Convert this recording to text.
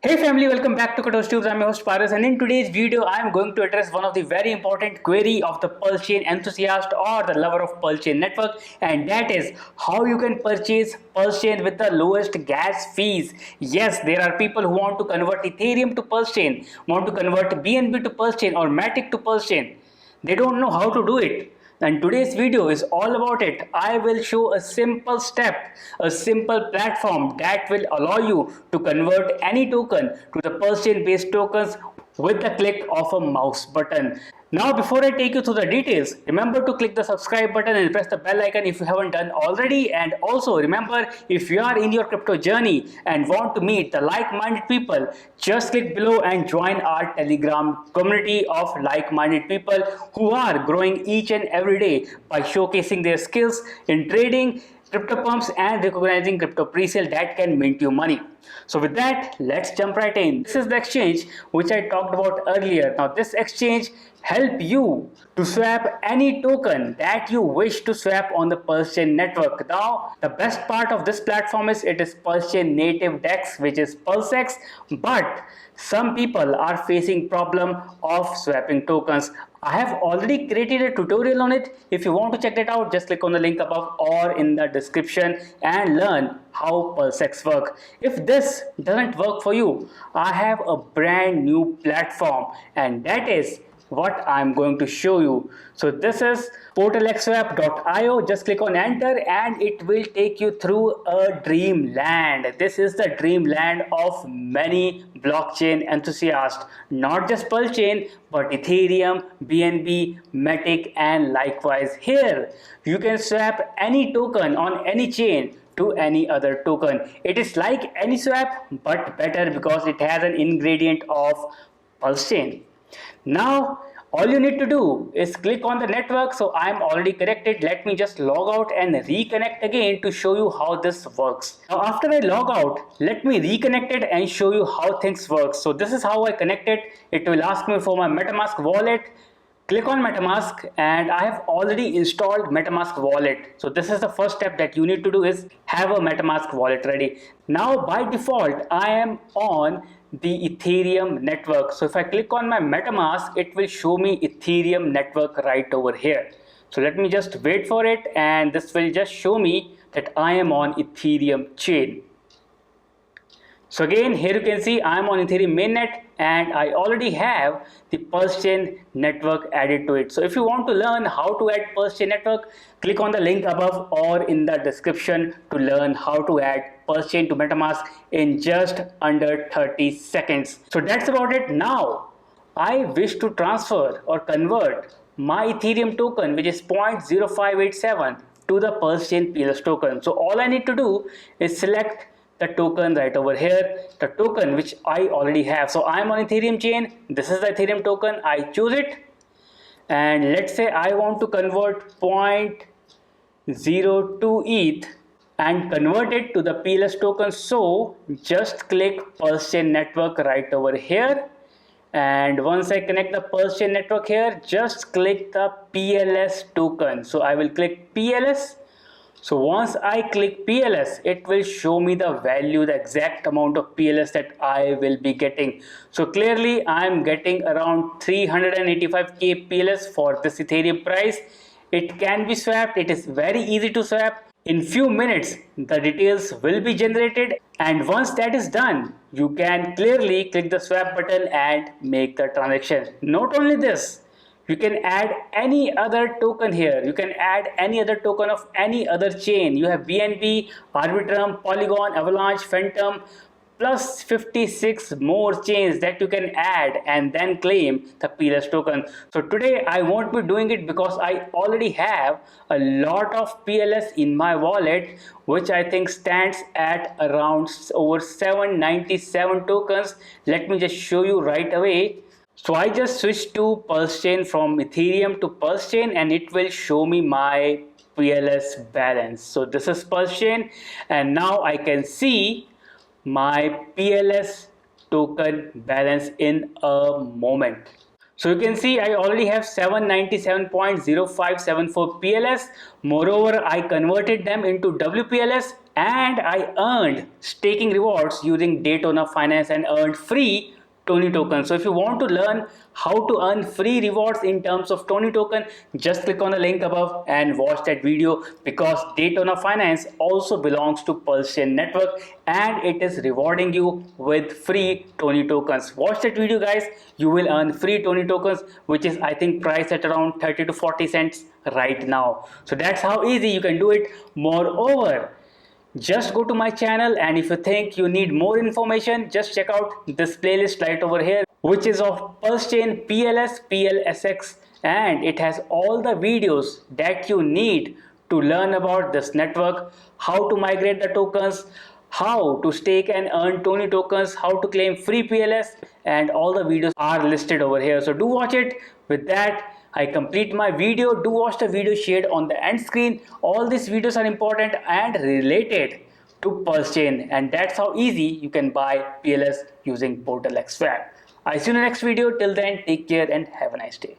Hey family, welcome back to Katos Tubes. I'm your host Paras, and in today's video I am going to address one of the very important query of the Pulsechain enthusiast or the lover of Pulsechain network, and that is how you can purchase Pulsechain with the lowest gas fees. Yes, there are people who want to convert Ethereum to Pulsechain, want to convert BNB to Pulsechain or MATIC to Pulsechain. They don't know how to do it. And today's video is all about it. I will show a simple step, a simple platform that will allow you to convert any token to the Pulsechain based tokens with the click of a mouse button. Now before I take you through the details, remember to click the subscribe button and press the bell icon if you haven't done already, and also remember, if you are in your crypto journey and want to meet the like-minded people, just click below and join our Telegram community of like-minded people who are growing each and every day by showcasing their skills in trading, crypto pumps and recognizing crypto pre-sale that can mint you money. So with that, let's jump right in. This is the exchange which I talked about earlier. Now this exchange help you to swap any token that you wish to swap on the Pulsechain network. Now the best part of this platform is it is Pulsechain native DEX, which is PulseX, but some people are facing problem of swapping tokens. I have already created a tutorial on it. If you want to check that out, just click on the link above or in the description and learn how PulseX work. If this doesn't work for you, I have a brand new platform, and that is what I'm going to show you. So this is PortalXSwap.io. Just click on enter and it will take you through a dreamland. This is the dreamland of many blockchain enthusiasts, not just Pulsechain but Ethereum, BNB, MATIC and likewise. Here you can swap any token on any chain to any other token. It is like any swap but better because it has an ingredient of Pulsechain. Now all you need to do is click on the network. So I am already connected. Let me just log out and reconnect again to show you how this works. Now after I log out, let me reconnect it and show you how things work. So this is how I connected. It will ask me for my MetaMask wallet. Click on MetaMask and I have already installed MetaMask wallet. So this is the first step that you need to do, is have a MetaMask wallet ready. Now by default I am on the Ethereum network. So if I click on my MetaMask, it will show me Ethereum network right over here. So let me just wait for it and this will just show me that I am on Ethereum chain. So again, here you can see I am on Ethereum mainnet and I already have the Pulsechain network added to it. So if you want to learn how to add Pulsechain network, click on the link above or in the description to learn how to add Pulsechain to MetaMask in just under 30 seconds. So that's about it. Now I wish to transfer or convert my Ethereum token, which is 0.0587, to the Pulsechain PLS token. So all I need to do is select the token right over here, the token which I already have. So I'm on Ethereum chain. This is the Ethereum token. I choose it and let's say I want to convert 0.02 ETH and convert it to the PLS token. So just click Pulsechain network right over here, and once I connect the Pulsechain network here, just click the PLS token. So I will click PLS. So once I click PLS, it will show me the value, the exact amount of PLS that I will be getting. So clearly I am getting around 385k PLS for this Ethereum price. It can be swapped. It is very easy to swap. In few minutes, the details will be generated, and once that is done, you can clearly click the swap button and make the transaction. Not only this, you can add any other token here. You can add any other token of any other chain. You have BNB, Arbitrum, Polygon, Avalanche, Phantom, plus 56 more chains that you can add and then claim the PLS token. So today I won't be doing it because I already have a lot of PLS in my wallet, which I think stands at around over 797 tokens. Let me just show you right away. So I just switched to Pulsechain from Ethereum to Pulsechain and it will show me my PLS balance. So this is Pulsechain and now I can see my PLS token balance in a moment. So you can see I already have 797.0574 PLS. Moreover, I converted them into WPLS and I earned staking rewards using Daytona Finance and earned free Tony token. So if you want to learn how to earn free rewards in terms of Tony token, just click on the link above and watch that video, because Daytona Finance also belongs to Pulsechain network and it is rewarding you with free Tony tokens. Watch that video guys, you will earn free Tony tokens, which is I think priced at around 30 to 40 cents right now. So that's how easy you can do it. Moreover, just go to my channel, and if you think you need more information, just check out this playlist right over here, which is of Pulsechain PLS, PLSX, and it has all the videos that you need to learn about this network, how to migrate the tokens, how to stake and earn Tony tokens, how to claim free PLS, and all the videos are listed over here. So do watch it. With that, I complete my video. Do watch the video shared on the end screen. All these videos are important and related to Pulsechain, and that's how easy you can buy PLS using PortalX swag. I see you in the next video. Till then, take care and have a nice day.